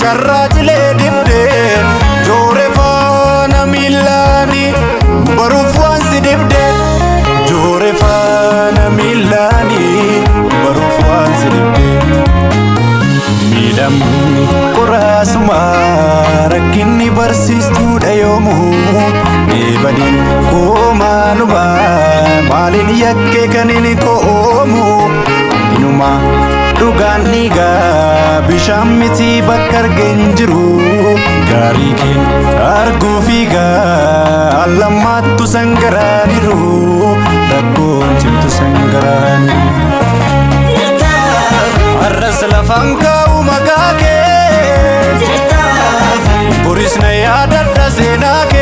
karraajile dibde joore faana miilaani baruuf waan si dibde joore faana miilaani baruuf waan si dibde miidhamni qoraasuma rakkinni barsiistuudha yoomuu eebaniin koomaaluma maaliin yakkee kan inni koomu inuma dhugaan dhiigaa bishaan miti bakka argeen jiru gaarii keen arguu fiigaa allammaattu sangaraaniru rakkoon cimtu sangaraaniru arras lafaan kaa'u maqaa kee boris na yaadadha seenaa kee